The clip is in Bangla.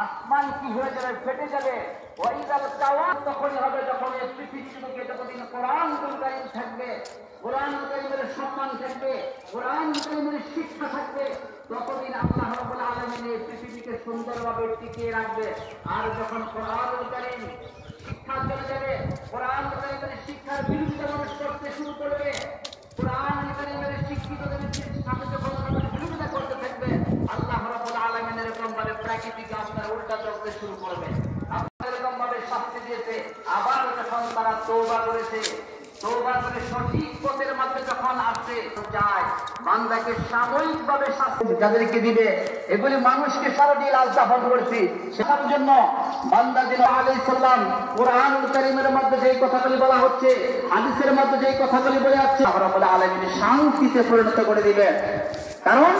আসমান কি হয়ে যাবে, ফেটে যাবে। তখনই হবে যখন এই পৃথিবী থেকে যতদিন কোরআন কারীম থাকবে, কোরআন কারীমের সম্মান থাকবে, কোরআন কারীমের শিক্ষা থাকবে, ততদিন আল্লাহ রাব্বুল আলামিন এই পৃথিবীকে সুন্দরভাবে টিকিয়ে রাখবে। আর যখন কোরআন কারীম শিক্ষা চলে যাবে, কোরআন কারীমের শিক্ষার বিরুদ্ধে মানুষ করতে শুরু করবে, কোরআন কারীমের শিক্ষিতদের সাথে যখন বিরোধিতা করতে থাকবে, আল্লাহ রাব্বুল আলামিন এরকম ভাবে প্রাকৃতিক আপনার উল্টা চলতে শুরু করবে। আপনার এরকম ভাবে শাস্তি দিয়েছে। আবার যখন তারা তওবা করেছে, তওবা করে সঠিক পথের মধ্যে যখন আসে যায়, বান্দাকে সাময়িকভাবে শাস্তি যাদেরকে দিবে, এগুলি মানুষকে সারাটি লাল দাফন করেছি। সেটার জন্য বান্দা যিনি আলাইহিস সালাম কোরআনুল কারীমের মধ্যে যেই কথাগুলি বলা হচ্ছে, হাদিসের মধ্যে যেই কথাগুলি বলে যাচ্ছে, আল্লাহ রাব্বুল আলামিন শান্তিতে পরিণত করে দিবেন। কারণ